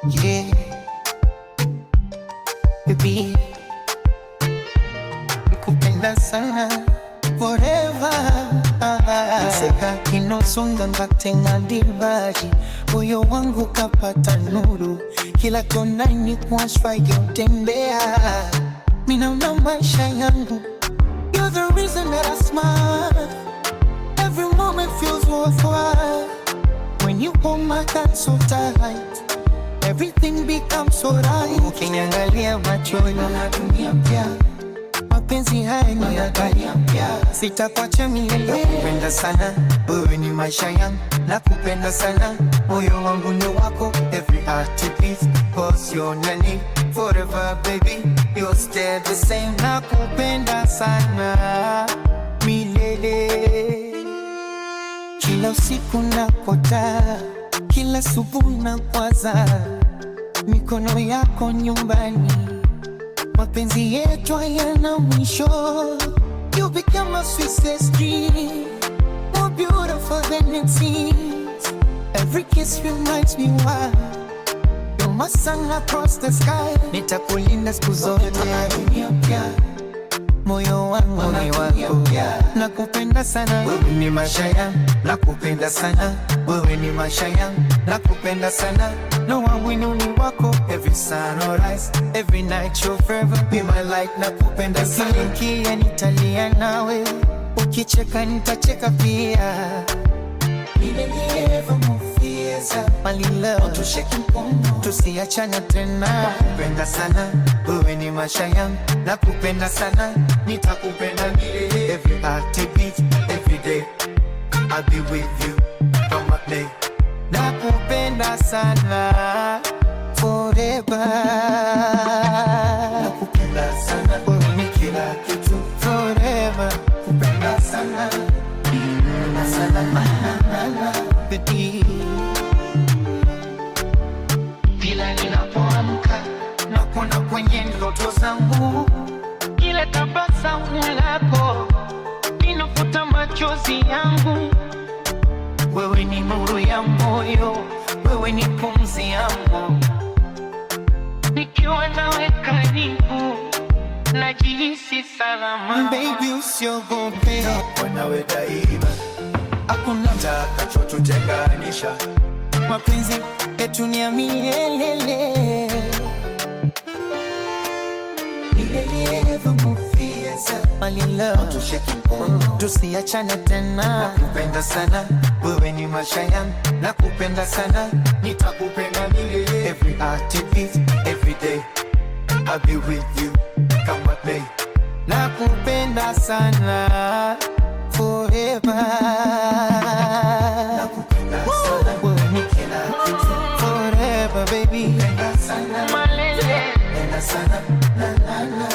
Yeah, baby, nakupenda sana forever. Seka kinosonga ngatenga divaji, moyo wangu kapata nuru, kila kona ni kuashwa yotembea. Minaona maisha yangu, you're the reason that I smile. Every moment feels worthwhile when you hold my hand so tight. Everything becomes so right. Ukiniangalia machoni na dunia mpya, mapenzi haya ni ya mpya. Sitakuacha milele. Nakupenda sana, wewe ni maisha yangu. Nakupenda sana, moyo wangu ni wako. Every heartbeat, cause you're nani. Forever baby, you'll stay the same. Nakupenda sana milele. Kila usiku nakota, kila asubuhi nakwaza mikono yako nyumbani. Mapenzi yetu hayana mwisho. You become my sweetest dream, more beautiful than it seems. Every kiss reminds me why you're my sun across the sky. Nitakulinda siku zote, moyo wangu ni wako. Nakupenda sana, wewe ni maisha yangu. Nakupenda sana, wewe ni maisha yangu. Nakupenda sana, no one will know ni wako. Every sunrise, every night you'll forever be my light. Nakupenda sana, nikia nitalia nawe, ukicheka nitacheka pia. Never move fears up, my love, tushike mkono, tusiachane tena. Nakupenda sana, wewe ni maisha yangu. Nakupenda sana, nitakupenda milele. Every heartbeat, every day, I'll be with you from my day. Nakupenda sana forever. Nakupenda sana, wewe ni kila kitu forever. Nakupenda sana, baby. Kila ninapoamka nakuona kwenye ndoto zangu, kila tabasamu lako linafuta machozi yangu. Wewe ni nuru ya moyo, wewe ni pumzi yangu. Nikiwa nawe karibu najihisi salama. Baby usiogope, nawe daima, hakuna kitakachotutenganisha. mapenzi yetu ni ya milele. Never move fears up, My love, tushike mkono, tusiachane tena. nakupenda sana, wewe ni maisha yangu. Nakupenda sana, nitakupenda milele. Every heartbeat, every day, I'll be with you come what may. Nakupenda sana forever. Nakupenda sana, Wewe ni kila kitu forever baby. nakupenda sana, nakupenda sana, la la la.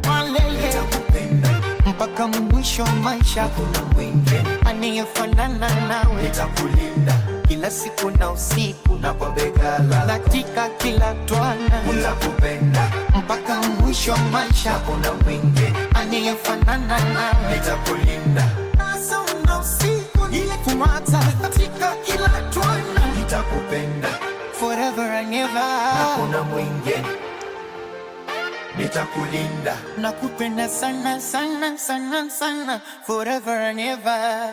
Malele Nakupenda, mpaka mwisho wa maisha, hakuna mwingine. anayefanana nawe. Nitakulinda Kila siku na usiku, na kwa bega lako, katika kila twana, nitakupenda, mpaka mwisho wa maisha, hakuna mwingine. anayefanana nawe. Nitakulinda, Asa na usiku nikufuata, katika kila twana, nitakupenda, forever and ever. hakuna mwingine. Nitakulinda. Nakupenda sana sana sana sana, forever and ever.